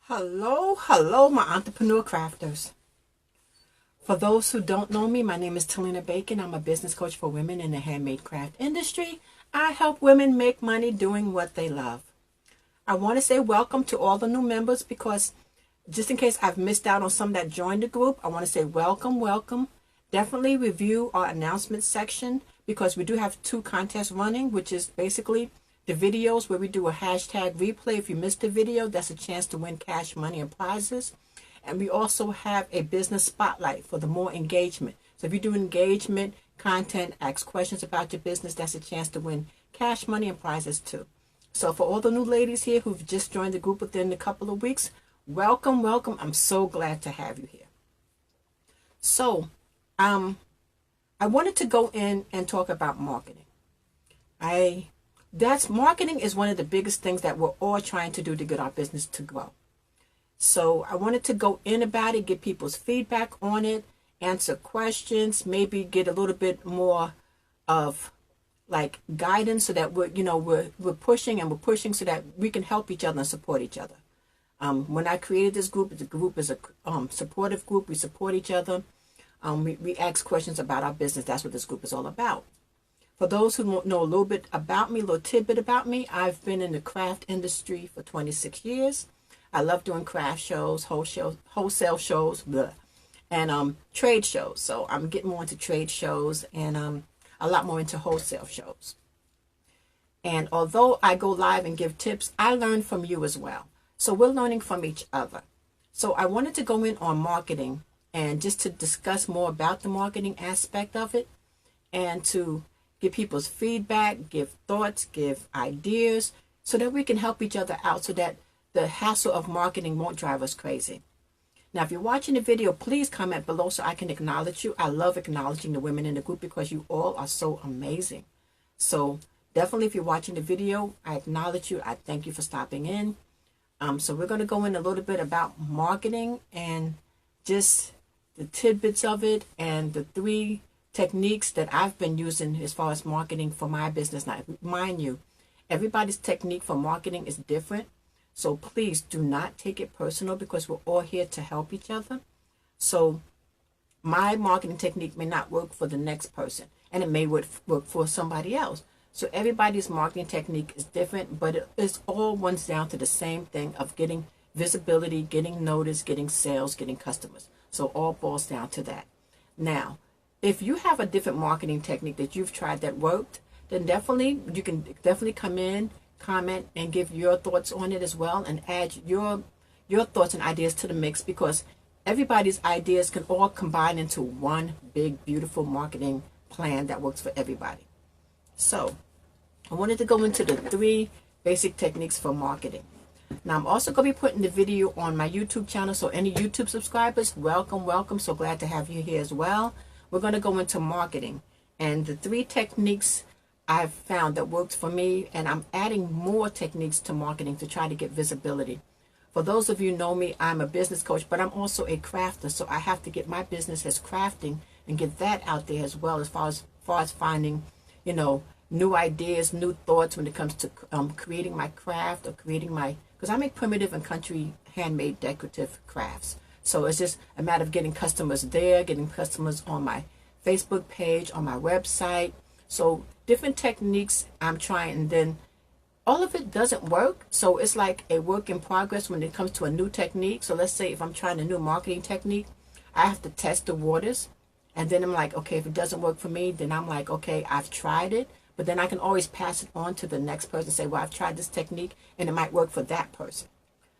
Hello, my entrepreneur crafters. For those who don't know me, my name is Talena Bacon. I'm a business coach for women in the handmade craft industry. I help women make money doing what they love. I want to say welcome to all the new members because just in case I've missed out on some that joined the group, I want to say welcome. Definitely review our announcements section because we do have 2 contests running, which is basically the videos where we do a hashtag replay. If you missed the video, that's a chance to win cash, money, and prizes. And we also have a business spotlight for the more engagement. So if you do engagement content, ask questions about your business, that's a chance to win cash, money, and prizes too. So for all the new ladies here who've just joined the group within a couple of weeks, welcome. I'm so glad to have you here. So I wanted to go in and talk about marketing. Marketing is one of the biggest things that we're all trying to do to get our business to grow. So I wanted to go in about it, get people's feedback on it, answer questions, maybe get a little bit more of like guidance so that we're pushing so that we can help each other and support each other. When I created this group, the group is a supportive group. We support each other. We ask questions about our business. That's what this group is all about. For those who know a little bit about me, a little tidbit about me, I've been in the craft industry for 26 years. I love doing craft shows, wholesale shows, and trade shows. So I'm getting more into trade shows and a lot more into wholesale shows. And although I go live and give tips, I learn from you as well. So we're learning from each other. So I wanted to go in on marketing and just to discuss more about the marketing aspect of it and to give people's feedback, give thoughts, give ideas so that we can help each other out so that the hassle of marketing won't drive us crazy. Now, if you're watching the video, please comment below so I can acknowledge you. I love acknowledging the women in the group because you all are so amazing. So definitely if you're watching the video, I acknowledge you. I thank you for stopping in. So we're going to go in a little bit about marketing and just the tidbits of it and the 3 techniques that I've been using as far as marketing for my business. Now, mind you, everybody's technique for marketing is different. So please do not take it personal because we're all here to help each other. So my marketing technique may not work for the next person and it may work for somebody else. So everybody's marketing technique is different, but it all runs down to the same thing of getting visibility, getting notice, getting sales, getting customers. So all boils down to that. Now, if you have a different marketing technique that you've tried that worked, then you can definitely come in, comment, and give your thoughts on it as well and add your thoughts and ideas to the mix because everybody's ideas can all combine into one big, beautiful marketing plan that works for everybody. So I wanted to go into the 3 basic techniques for marketing. Now, I'm also going to be putting the video on my YouTube channel, so any YouTube subscribers, welcome. So glad to have you here as well. We're going to go into marketing and the 3 techniques I've found that works for me, and I'm adding more techniques to marketing to try to get visibility. For those of you who know me, I'm a business coach, but I'm also a crafter, so I have to get my business as crafting and get that out there as well as far as finding, new ideas, new thoughts when it comes to creating my craft or because I make primitive and country handmade decorative crafts. So it's just a matter of getting customers there, getting customers on my Facebook page, on my website. So different techniques I'm trying, and then all of it doesn't work. So it's like a work in progress when it comes to a new technique. So let's say if I'm trying a new marketing technique, I have to test the waters. And then I'm like, okay, if it doesn't work for me, then I'm like, okay, I've tried it. But then I can always pass it on to the next person and say, well, I've tried this technique and it might work for that person.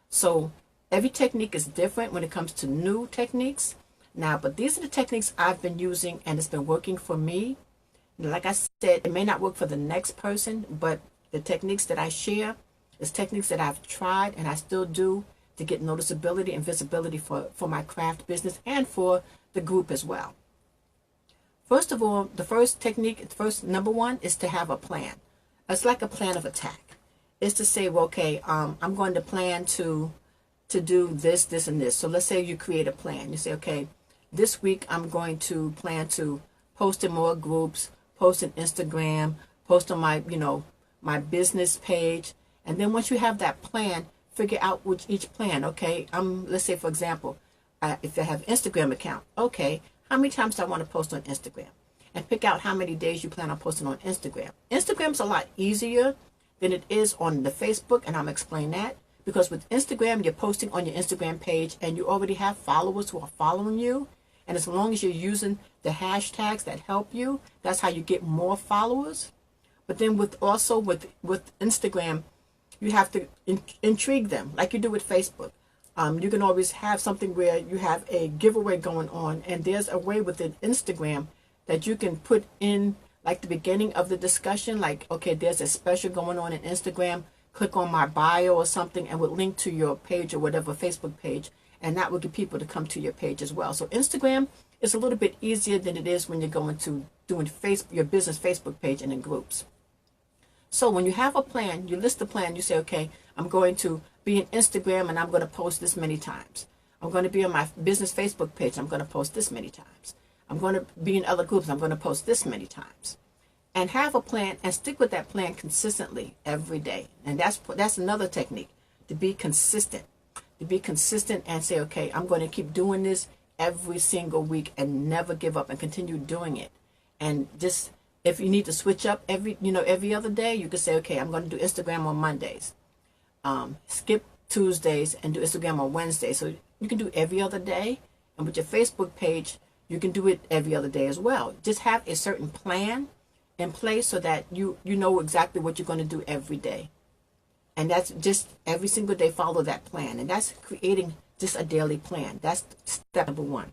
So every technique is different when it comes to new techniques. Now, but these are the techniques I've been using and it's been working for me. Like I said, it may not work for the next person, but the techniques that I share is techniques that I've tried and I still do to get noticeability and visibility for my craft business and for the group as well. First of all, the first technique, number 1 is to have a plan. It's like a plan of attack. It's to say, well, okay, I'm going to plan to do this, and this. So let's say you create a plan. You say, okay, this week I'm going to plan to post in more groups, post on Instagram, post on my business page. And then once you have that plan, figure out which each plan. Okay, let's say for example, if I have Instagram account, okay, how many times do I want to post on Instagram? And pick out how many days you plan on posting on Instagram. Instagram's a lot easier than it is on the Facebook, and I'm explain that. Because with Instagram, you're posting on your Instagram page and you already have followers who are following you. And as long as you're using the hashtags that help you, that's how you get more followers. But then with Instagram, you have to intrigue them like you do with Facebook. You can always have something where you have a giveaway going on, and there's a way within Instagram that you can put in like the beginning of the discussion, like, okay, there's a special going on in Instagram, click on my bio or something and would link to your page or whatever Facebook page, and that would get people to come to your page as well. So Instagram is a little bit easier than it is when you're going to doing your business Facebook page and in groups. So when you have a plan, you list the plan, you say, okay, I'm going to be in Instagram and I'm going to post this many times. I'm going to be on my business Facebook page, I'm going to post this many times. I'm going to be in other groups, I'm going to post this many times. And have a plan and stick with that plan consistently every day. And that's another technique, to be consistent. To be consistent and say, okay, I'm going to keep doing this every single week and never give up and continue doing it. And just, if you need to switch up every other day, you can say, okay, I'm going to do Instagram on Mondays. Skip Tuesdays and do Instagram on Wednesdays. So you can do every other day. And with your Facebook page, you can do it every other day as well. Just have a certain plan in place so that you know exactly what you're going to do every day. And that's just every single day follow that plan. And that's creating just a daily plan. That's step number 1.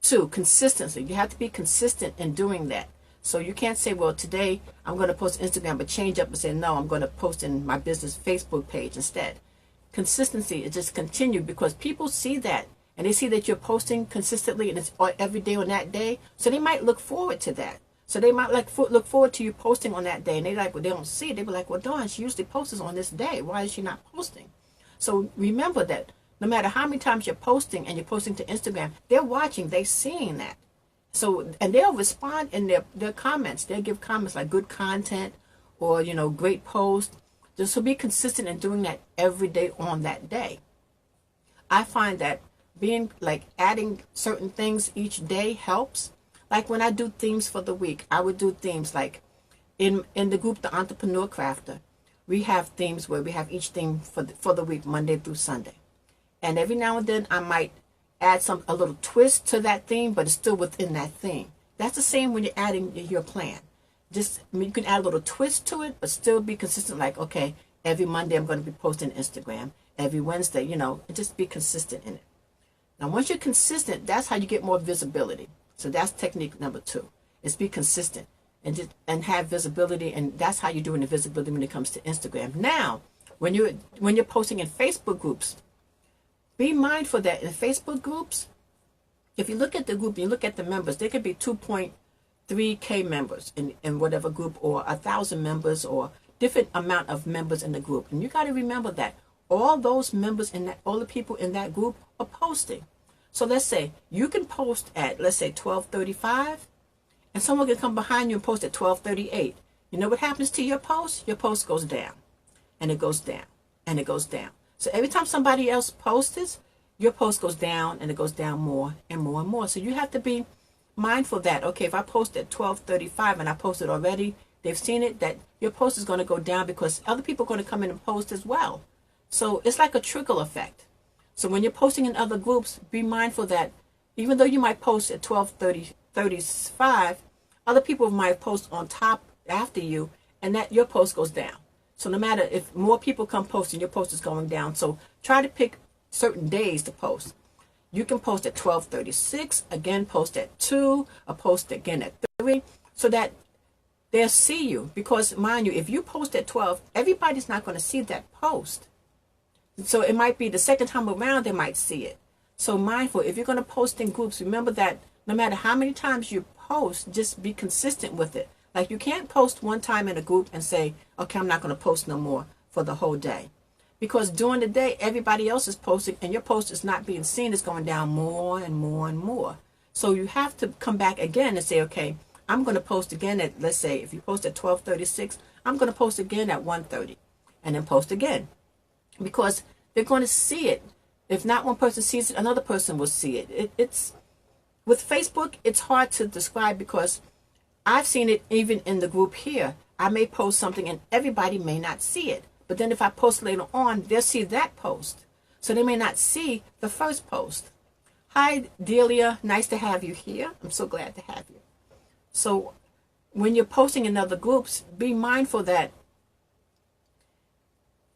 2, consistency. You have to be consistent in doing that. So you can't say, well, today I'm going to post Instagram, but change up and say, no, I'm going to post in my business Facebook page instead. Consistency is just continue, because people see that. And they see that you're posting consistently and it's every day on that day. So they might look forward to that. So they might look forward to you posting on that day. And they like, well, they don't see it. They be like, well, darn, she usually posts on this day. Why is she not posting? So remember that no matter how many times you're posting and you're posting to Instagram, they're watching, they're seeing that. So, and they'll respond in their comments. They'll give comments like good content or, great post. Just so be consistent in doing that every day on that day. I find that being adding certain things each day helps. Like when I do themes for the week, I would do themes like in the group, the Entrepreneur Crafter, we have themes where we have each theme for the week, Monday through Sunday. And every now and then I might add a little twist to that theme, but it's still within that theme. That's the same when you're adding your plan. You can add a little twist to it, but still be consistent. Like, okay, every Monday I'm going to be posting Instagram. Every Wednesday, just be consistent in it. Now, once you're consistent, that's how you get more visibility. So that's technique number 2, is be consistent and have visibility. And that's how you're doing the visibility when it comes to Instagram. Now, when you're posting in Facebook groups, be mindful that in Facebook groups, if you look at the group, you look at the members, there could be 2.3K members in whatever group, or 1,000 members, or different amount of members in the group. And you got to remember that all those members all the people in that group are posting. So let's say you can post at, let's say 12:35, and someone can come behind you and post at 12:38. You know what happens to your post? Your post goes down, and it goes down, and it goes down. So every time somebody else posts, your post goes down, and it goes down more and more and more. So you have to be mindful that, okay, if I post at 12:35 and I posted already, they've seen it, that your post is going to go down because other people are going to come in and post as well. So it's like a trickle effect. So when you're posting in other groups, be mindful that even though you might post at 12:35, other people might post on top after you, and that your post goes down. So no matter if more people come posting, your post is going down. So try to pick certain days to post. You can post at 12:36, again post at 2, or post again at 3, so that they'll see you. Because mind you, if you post at 12, everybody's not going to see that post. So it might be the second time around they might see it. So mindful, if you're going to post in groups, remember that no matter how many times you post, just be consistent with it. Like you can't post one time in a group and say, okay, I'm not going to post no more for the whole day. Because during the day, everybody else is posting and your post is not being seen. It's going down more and more and more. So you have to come back again and say, okay, I'm going to post again at, let's say, if you post at 12:36, I'm going to post again at 1:30 and then post again. because they're going to see it. If not one person sees it, another person will see it. It's with Facebook, it's hard to describe because I've seen it even in the group here. I may post something and everybody may not see it. But then if I post later on, they'll see that post. So they may not see the first post. Hi, Delia. Nice to have you here. I'm so glad to have you. So when you're posting in other groups, be mindful that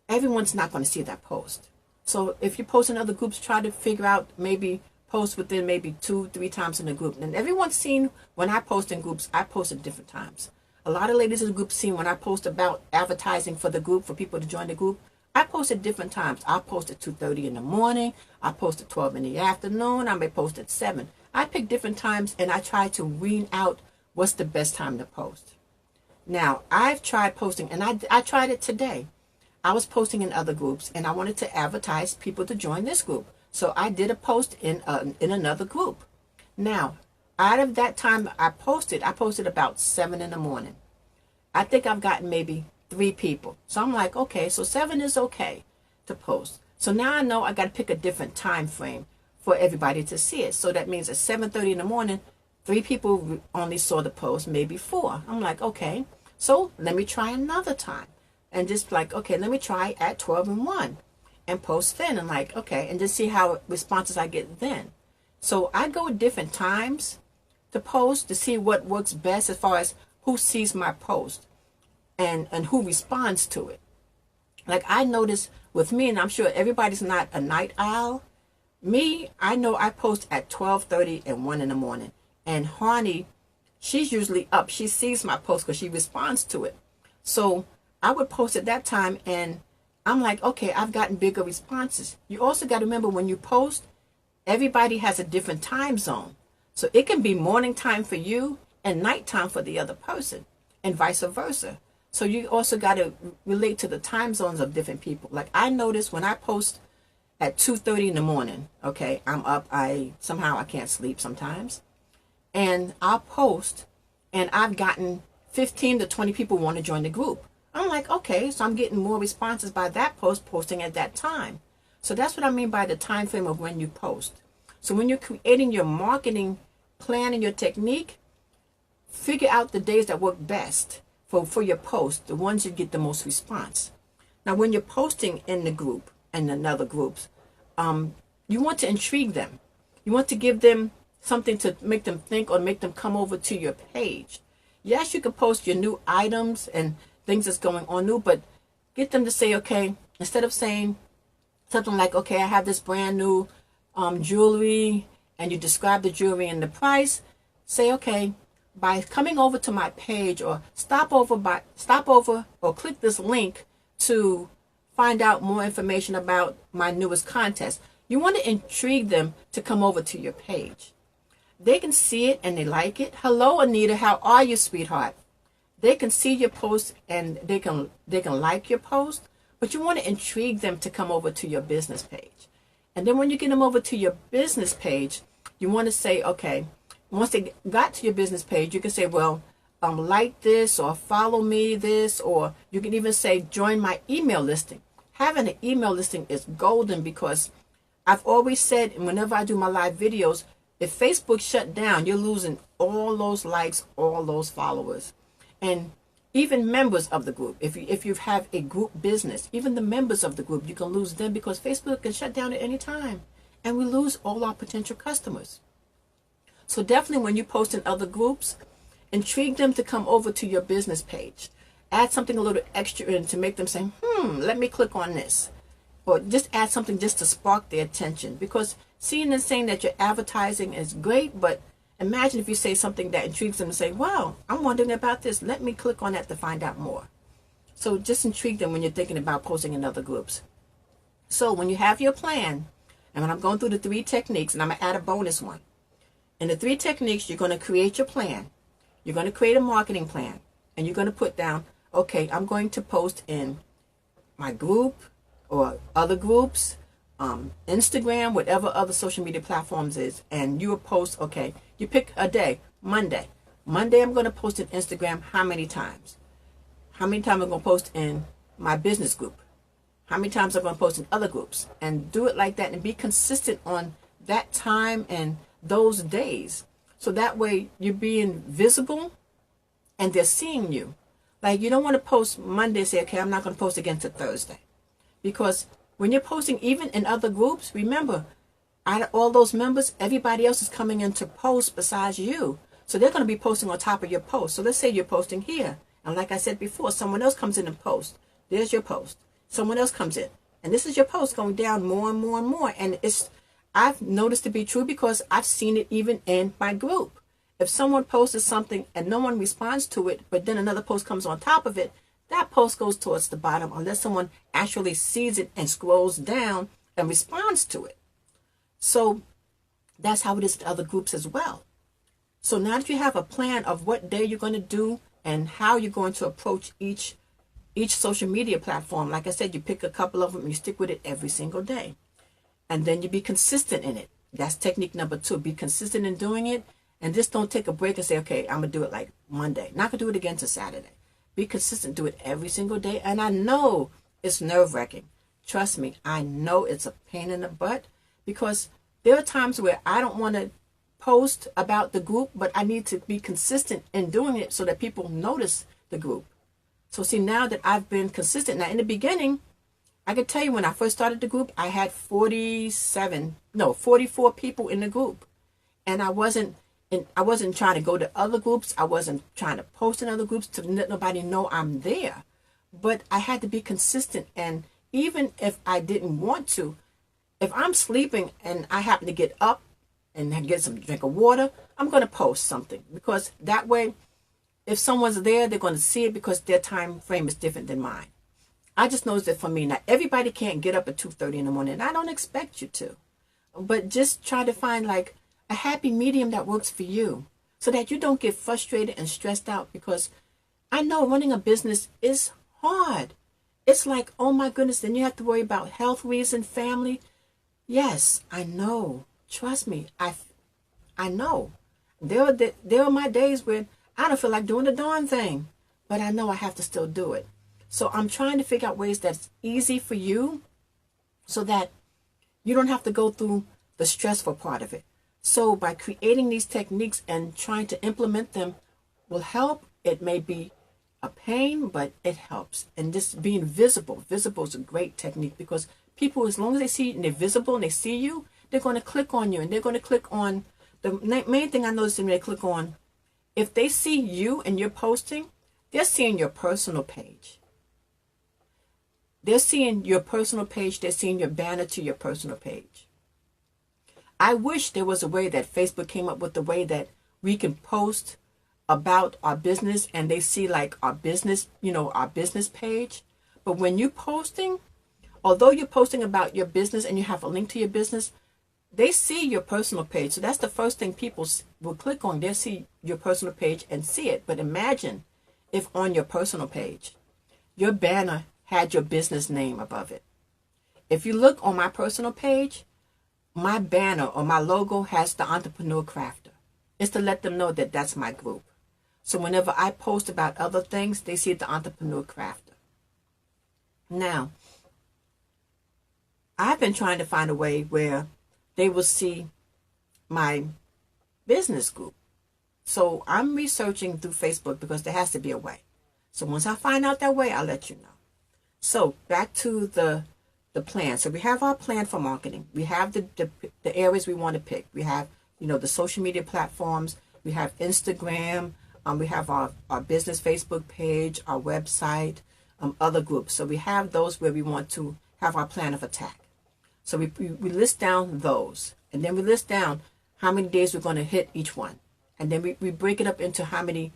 everyone's not going to see that post. So if you post in other groups, try to figure out, maybe post within maybe 2-3 times in a group. And everyone's seen when I post in groups, I post at different times. A lot of ladies in the group seen when I post about advertising for the group, for people to join the group, I post at different times. I'll post at 2:30 in the morning. I post at 12 in the afternoon. I may post at 7. I pick different times and I try to wean out what's the best time to post. Now, I've tried posting, and I tried it today. I was posting in other groups and I wanted to advertise people to join this group. So I did a post in another group. Now, out of that time I posted about 7 in the morning. I think I've gotten maybe 3 people. So I'm like, okay, so 7 is okay to post. So now I know I got to pick a different time frame for everybody to see it. So that means at 7:30 in the morning, 3 people only saw the post, maybe 4. I'm like, okay, so let me try another time. And just like, okay, let me try at 12 and 1 and post then. And like, okay, and just see how responses I get then. So I go at different times to post to see what works best as far as who sees my post and who responds to it. Like I notice with me, and I'm sure everybody's not a night owl. Me, I know I post at 12:30 and 1 in the morning. And Harney, she's usually up. She sees my post because she responds to it. So I would post at that time and I'm like, okay, I've gotten bigger responses. You also got to remember when you post, everybody has a different time zone. So it can be morning time for you and nighttime for the other person and vice versa. So you also got to relate to the time zones of different people. Like I notice when I post at 2:30 in the morning, okay, I'm up, I can't sleep sometimes. And I'll post and I've gotten 15 to 20 people want to join the group. I'm like, okay, so I'm getting more responses by that posting at that time. So that's what I mean by the time frame of when you post. So when you're creating your marketing plan and your technique, figure out the days that work best for your post, the ones you get the most response. Now, when you're posting in the group and in other groups, you want to intrigue them. You want to give them something to make them think or make them come over to your page. Yes, you can post your new items and things that's going on new, but get them to say, okay, instead of saying something like, okay, I have this brand new jewelry, and you describe the jewelry and the price, say, okay, by coming over to my page, or stop over or click this link to find out more information about my newest contest. You want to intrigue them to come over to your page. They can see it and they like it. Hello, Anita. How are you, sweetheart? They can see your post and they can like your post, but you want to intrigue them to come over to your business page. And then when you get them over to your business page, you want to say, okay, once they got to your business page, you can say, well, like this or follow me this, or you can even say, join my email listing. Having an email listing is golden because I've always said, and whenever I do my live videos, if Facebook shut down, you're losing all those likes, all those followers. And even members of the group, if you have a group business, even the members of the group, you can lose them because Facebook can shut down at any time. And we lose all our potential customers. So definitely when you post in other groups, intrigue them to come over to your business page. Add something a little extra in to make them say, let me click on this. Or just add something just to spark their attention. Because seeing and saying that your advertising is great, but imagine if you say something that intrigues them and say, wow, I'm wondering about this. Let me click on that to find out more. So just intrigue them when you're thinking about posting in other groups. So when you have your plan, and when I'm going through the 3 techniques, and I'm going to add a bonus one. In the 3 techniques, you're going to create your plan. You're going to create a marketing plan. And you're going to put down, okay, I'm going to post in my group or other groups, Instagram, whatever other social media platforms is. And you will post, okay, you pick a day, Monday. Monday, I'm going to post in Instagram how many times? How many times I'm going to post in my business group? how many times I'm going to post in other groups, and do it like that and be consistent on that time and those days. So that way you're being visible and they're seeing you. Like, you don't want to post Monday and say, okay, I'm not going to post again till Thursday. Because when you're posting, even in other groups, remember, out of all those members, everybody else is coming in to post besides you. So they're going to be posting on top of your post. So let's say you're posting here. And like I said before, someone else comes in and posts. There's your post. Someone else comes in. And this is your post going down more and more and more. And I've noticed to be true because I've seen it even in my group. If someone posted something and no one responds to it, but then another post comes on top of it, that post goes towards the bottom unless someone actually sees it and scrolls down and responds to it. So that's how it is to other groups as well. So now that you have a plan of what day you're going to do and how you're going to approach each social media platform, like I said, you pick a couple of them and you stick with it every single day. And then you be consistent in it. That's technique number 2. Be consistent in doing it. And just don't take a break and say, okay, I'm going to do it like Monday. Not going to do it again till Saturday. Be consistent. Do it every single day. And I know it's nerve-wracking. Trust me, I know it's a pain in the butt because there are times where I don't want to post about the group, but I need to be consistent in doing it so that people notice the group. So see, now that I've been consistent, now in the beginning, I could tell you when I first started the group, I had 44 people in the group. And I wasn't trying to go to other groups. I wasn't trying to post in other groups to let nobody know I'm there. But I had to be consistent. And even if I didn't want to, if I'm sleeping and I happen to get up and get some drink of water, I'm going to post something. Because that way, if someone's there, they're going to see it because their time frame is different than mine. I just noticed that for me. Now, everybody can't get up at 2:30 in the morning. And I don't expect you to. But just try to find like a happy medium that works for you so that you don't get frustrated and stressed out, because I know running a business is hard. It's like, oh my goodness, then you have to worry about health reason, family. Yes, I know. Trust me. I know. There are my days when I don't feel like doing the darn thing, but I know I have to still do it. So I'm trying to figure out ways that's easy for you so that you don't have to go through the stressful part of it. So by creating these techniques and trying to implement them will help. It may be a pain, but it helps. And just being visible is a great technique because people, as long as they see you and they're visible and they see you, they're going to click on you and they're going to click on the main thing I noticed when they click on, if they see you and you're posting, they're seeing your personal page. They're seeing your personal page. They're seeing your banner to your personal page. I wish there was a way that Facebook came up with the way that we can post about our business and they see like our business, our business page. But when you're posting, although you're posting about your business and you have a link to your business, they see your personal page. So that's the first thing people will click on. They'll see your personal page and see it. But imagine if on your personal page, your banner had your business name above it. If you look on my personal page, my banner or my logo has the Entrepreneur Crafter. It's to let them know that that's my group. So whenever I post about other things, they see the Entrepreneur Crafter. Now, I've been trying to find a way where they will see my business group. So I'm researching through Facebook because there has to be a way. So once I find out that way, I'll let you know. So back to the plan. So we have our plan for marketing. We have the areas we want to pick. We have, the social media platforms. We have Instagram. We have our business Facebook page, our website, other groups. So we have those where we want to have our plan of attack. So we list down those. And then we list down how many days we're going to hit each one. And then we break it up into how many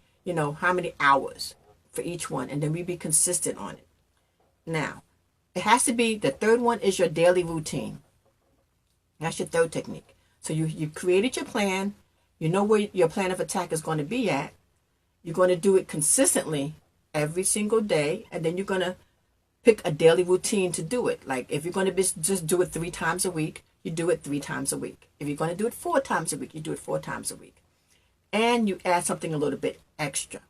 hours for each one. And then we be consistent on it. Now, it has to be, the third one is your daily routine. That's your third technique. So you created your plan. You know where your plan of attack is going to be at. You're going to do it consistently every single day. And then you're going to pick a daily routine to do it. Like if you're going to just do it 3 times a week, you do it 3 times a week. If you're going to do it 4 times a week, you do it 4 times a week. And you add something a little bit extra.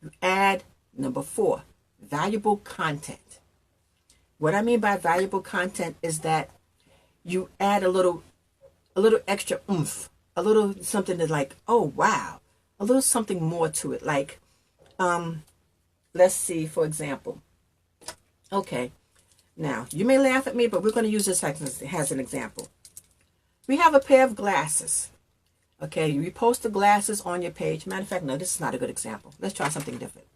You add number 4, valuable content. What I mean by valuable content is that you add a little extra oomph, a little something that's like, oh wow, a little something more to it. Like, let's see, for example. Okay, now you may laugh at me, but we're going to use this as an example. We have a pair of glasses. Okay, you post the glasses on your page. Matter of fact, no, this is not a good example. Let's try something different.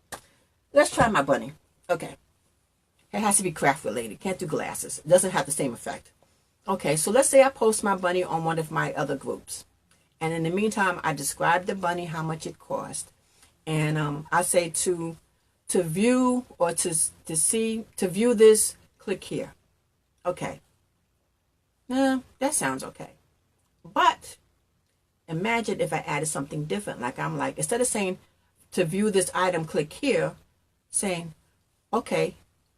Let's try my bunny. Okay. It has to be craft related. Can't do glasses. It doesn't have the same effect. Okay, so let's say I post my bunny on one of my other groups. And in the meantime, I describe the bunny, how much it cost. And I say to view or to view this, click here. Okay. That sounds okay. But imagine if I added something different. Like I'm like, instead of saying to view this item, click here, saying, okay,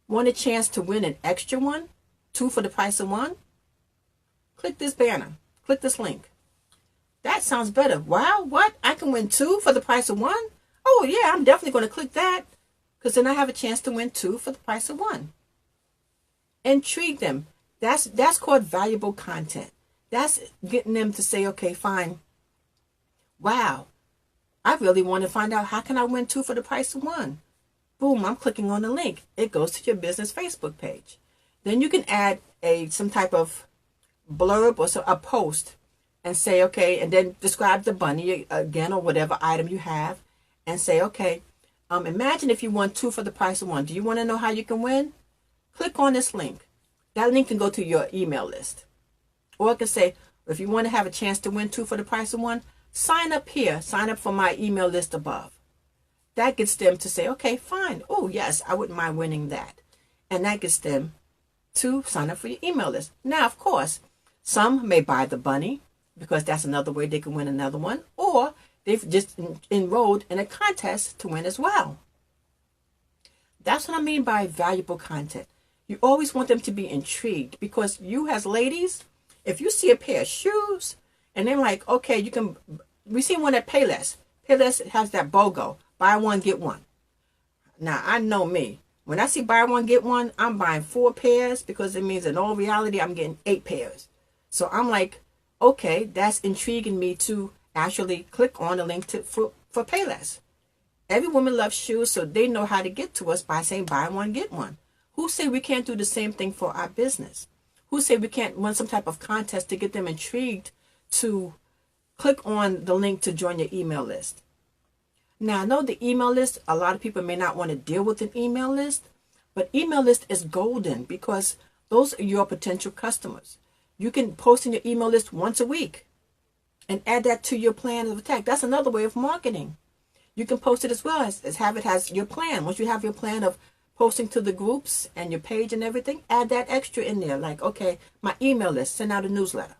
want a chance to win an extra one? 2 for the price of 1? Click this banner. Click this link. That sounds better. Wow, what? I can win 2 for the price of 1? Oh yeah, I'm definitely going to click that, because then I have a chance to win 2 for the price of 1. Intrigue them. That's called valuable content. That's getting them to say, okay, fine. Wow, I really want to find out, how can I win 2 for the price of 1? Boom, I'm clicking on the link. It goes to your business Facebook page. Then you can add some type of blurb or a post and say, okay, and then describe the bunny again or whatever item you have and say, okay, imagine if you won 2 for the price of 1. Do you want to know how you can win? Click on this link. That link can go to your email list. Or it can say, if you want to have a chance to win 2 for the price of 1, sign up here. Sign up for my email list above. That gets them to say, okay, fine. Oh, yes, I wouldn't mind winning that. And that gets them to sign up for your email list. Now, of course, some may buy the bunny because that's another way they can win another one. Or they've just enrolled in a contest to win as well. That's what I mean by valuable content. You always want them to be intrigued, because you as ladies, if you see a pair of shoes and they're like, okay, we see one at Payless. Payless has that BOGO, buy one, get one. Now, I know me. When I see buy one, get one, I'm buying 4 pairs, because it means in all reality, I'm getting 8 pairs. So I'm like, okay, that's intriguing me to actually click on the link for Payless. Every woman loves shoes, so they know how to get to us by saying buy one, get one. Who say we can't do the same thing for our business? Who say we can't run some type of contest to get them intrigued to click on the link to join your email list? Now, I know the email list, a lot of people may not want to deal with an email list, but email list is golden, because those are your potential customers. You can post in your email list once a week and add that to your plan of attack. That's another way of marketing. You can post it as well as have it as your plan. Once you have your plan of posting to the groups and your page and everything, add that extra in there. Like, okay, my email list, send out a newsletter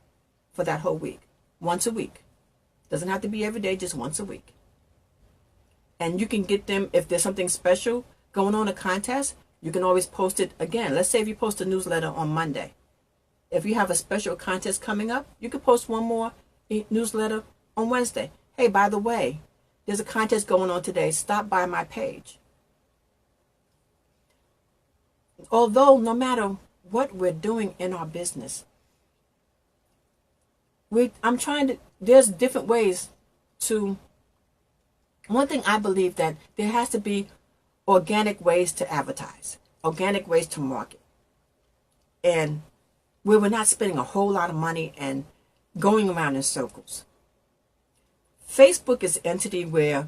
for that whole week, once a week. Doesn't have to be every day, just once a week. And you can get them, if there's something special going on, a contest, you can always post it again. Let's say if you post a newsletter on Monday. If you have a special contest coming up, you can post one more newsletter on Wednesday. Hey, by the way, there's a contest going on today. Stop by my page. Although no matter what we're doing in our business, there's different ways to, one thing I believe that there has to be organic ways to advertise, organic ways to market. And where we're not spending a whole lot of money and going around in circles. Facebook is an entity where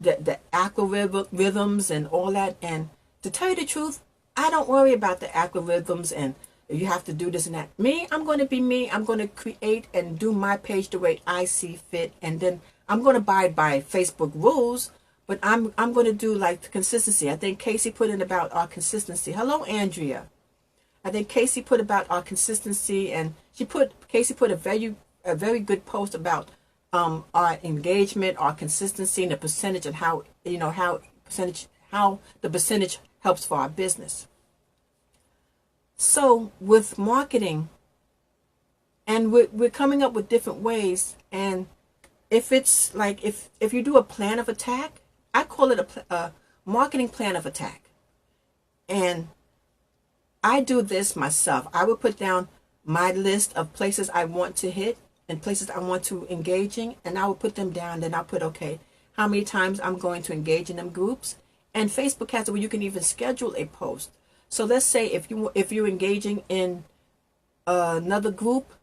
the algorithms and all that, and to tell you the truth, I don't worry about the algorithms and you have to do this and that. Me, I'm going to be me. I'm going to create and do my page the way I see fit, and then I'm going to abide by Facebook rules, but I'm going to do like the consistency. I think Casey put in about our consistency. Hello, Andrea. I think Casey put about our consistency, and Casey put a very good post about our engagement, our consistency, and the percentage, and how the percentage helps for our business. So with marketing, and we're coming up with different ways, and if it's like if you do a plan of attack, I call it a marketing plan of attack, and I do this myself. I would put down my list of places I want to hit and places I want to engage in, and I would put them down. Then I'll put, okay, how many times I'm going to engage in them groups. And Facebook has it where you can even schedule a post. So let's say if you're engaging in another group,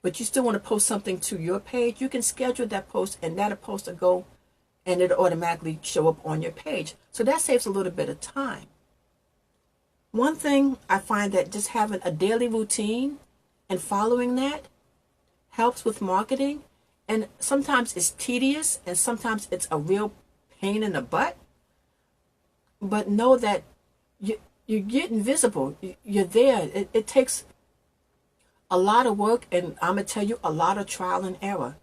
but you still want to post something to your page, you can schedule that post, and that post will go and it'll automatically show up on your page. So that saves a little bit of time. One thing I find that just having a daily routine and following that helps with marketing. And sometimes it's tedious and sometimes it's a real pain in the butt. But know that you're getting visible. You're there. It takes a lot of work, and I'm going to tell you, a lot of trial and error.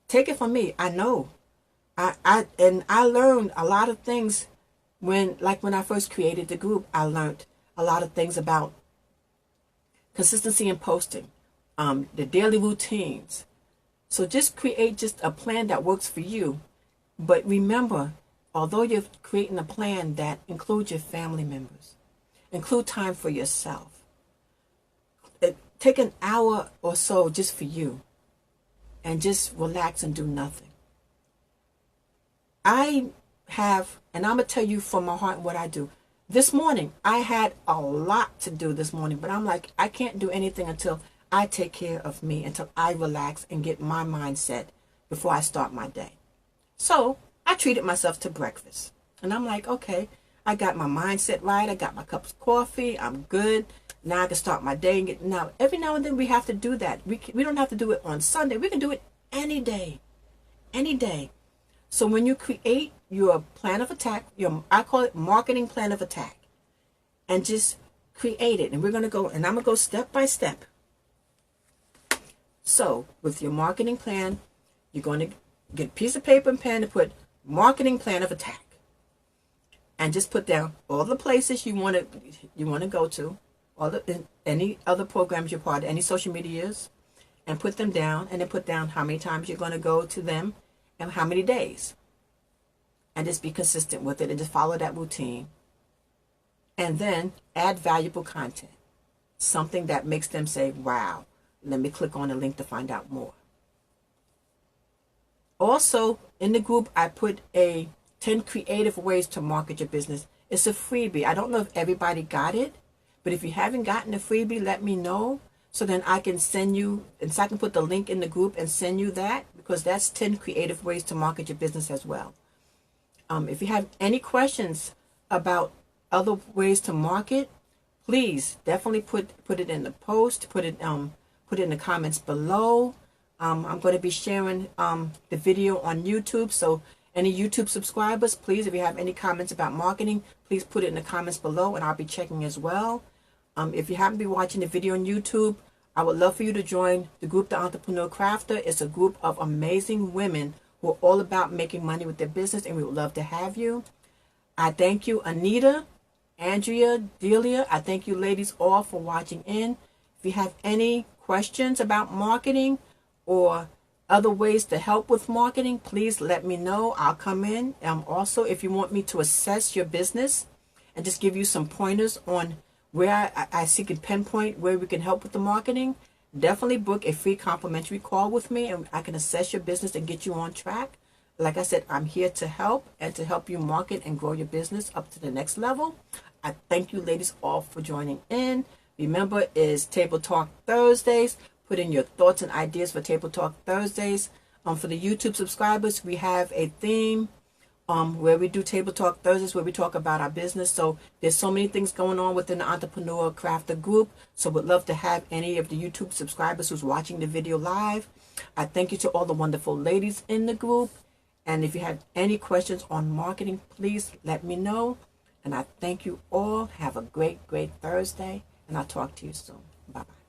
Take it from me. I know. I learned a lot of things when I first created the group. I learned a lot of things about consistency in posting, the daily routines. So just create just a plan that works for you. But remember, although you're creating a plan that includes your family members, include time for yourself. Take an hour or so just for you and just relax and do nothing. And I'm going to tell you from my heart what I do. This morning, I had a lot to do this morning, but I'm like, I can't do anything until I take care of me, until I relax and get my mindset before I start my day. So I treated myself to breakfast. And I'm like, okay, I got my mindset right. I got my cups of coffee. I'm good. Now I can start my day. Now, every now and then we have to do that. We don't have to do it on Sunday. We can do it any day. Any day. So when you create your plan of attack, I call it marketing plan of attack, and just create it. And we're going to go, and I'm going to go step by step. So with your marketing plan, you're going to get a piece of paper and pen and put marketing plan of attack. And just put down all the places you want to go to, any other programs you're part of, any social medias, and put them down, and then put down how many times you're going to go to them and how many days. And just be consistent with it and just follow that routine. And then add valuable content. Something that makes them say, wow, let me click on the link to find out more. Also, in the group, I put 10 creative ways to market your business. It's a freebie. I don't know if everybody got it, but if you haven't gotten the freebie, let me know. So then I can send you, and so I can put the link in the group and send you that, because that's 10 creative ways to market your business as well. If you have any questions about other ways to market, please definitely put it in the post, put it in the comments below. I'm going to be sharing the video on YouTube, so any YouTube subscribers, please, if you have any comments about marketing, please put it in the comments below, and I'll be checking as well. If you happen to be watching the video on YouTube, I would love for you to join the group, The Entrepreneur Crafter. It's a group of amazing women who are all about making money with their business, and we would love to have you. I thank you, Anita, Andrea, Delia. I thank you ladies all for watching in. If you have any questions about marketing or other ways to help with marketing, please let me know. I'll come in. Also, if you want me to assess your business and just give you some pointers on where I can pinpoint where we can help with the marketing, definitely book a free complimentary call with me, and I can assess your business and get you on track. Like I said, I'm here to help and to help you market and grow your business up to the next level. I thank you ladies all for joining in. Remember, it's Table Talk Thursdays. Put in your thoughts and ideas for Table Talk Thursdays. For the YouTube subscribers, we have a theme where we do Table Talk Thursdays, where we talk about our business. So there's so many things going on within the Entrepreneur Crafter group. So would love to have any of the YouTube subscribers who's watching the video live. I thank you to all the wonderful ladies in the group. And if you have any questions on marketing, please let me know. And I thank you all. Have a great, great Thursday. And I'll talk to you soon. Bye-bye.